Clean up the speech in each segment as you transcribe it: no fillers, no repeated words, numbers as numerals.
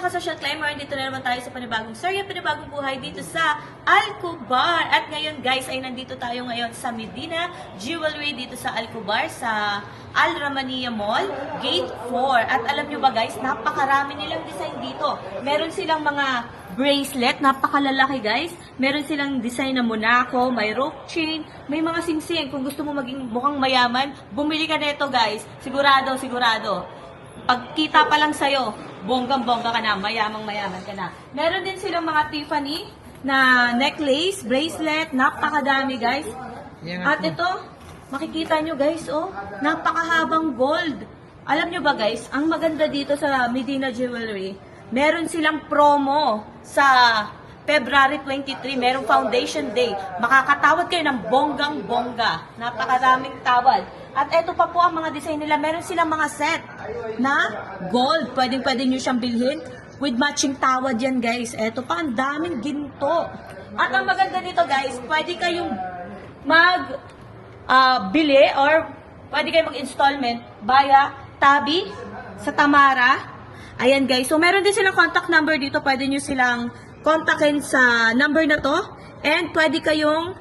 ka-social climber, dito na naman tayo sa panibagong serye, panibagong buhay dito sa Alcobar. At ngayon guys, ay nandito tayo ngayon sa Medina Jewelry dito sa Alcobar, sa Al Ramania Mall, Gate 4. At alam nyo ba guys, napakarami nilang design dito. Meron silang mga bracelet, napakalalaki guys. Meron silang design na Monaco, may rope chain, may mga singsing. Kung gusto mo maging mukhang mayaman, bumili ka nito guys. Sigurado, sigurado. Pagkita pa lang sa'yo, bonggang-bongga ka na, mayamang-mayaman ka na. Meron din silang mga Tiffany na necklace, bracelet, napakadami guys. At ito, makikita nyo guys, oh, napakahabang gold. Alam nyo ba guys, ang maganda dito sa Medina Jewelry, meron silang promo sa February 23, merong Foundation Day. Makakatawad kayo ng bonggang-bongga. Napakaraming tawad. At eto pa po ang mga design nila. Meron silang mga set na gold. Pwedeng-pwede nyo siyang bilhin with matching tawad yan guys. Eto pa, ang daming ginto. At ang maganda dito guys, pwede kayong bili or pwede kayong mag-installment via Tabi sa Tamara. Ayan guys. So meron din silang contact number dito. Pwede nyo silang kontakin sa number na to. And pwede kayong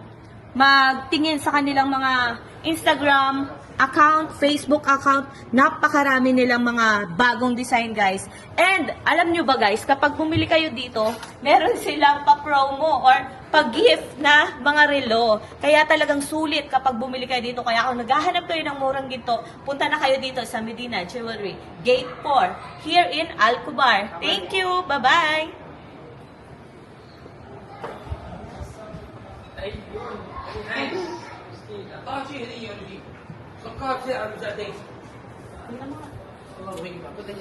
magtingin sa kanilang mga Instagram account, Facebook account. Napakarami nilang mga bagong design guys. And alam nyo ba guys, kapag bumili kayo dito, meron silang pa-promo or pag-gift na mga relo. Kaya talagang sulit kapag bumili kayo dito. Kaya kung naghahanap kayo ng murang ginto, punta na kayo dito sa Medina Jewelry, Gate 4, here in Alcobar. Thank you! Bye-bye! قاعد شيء على مساعدين. الله يبارك فيك.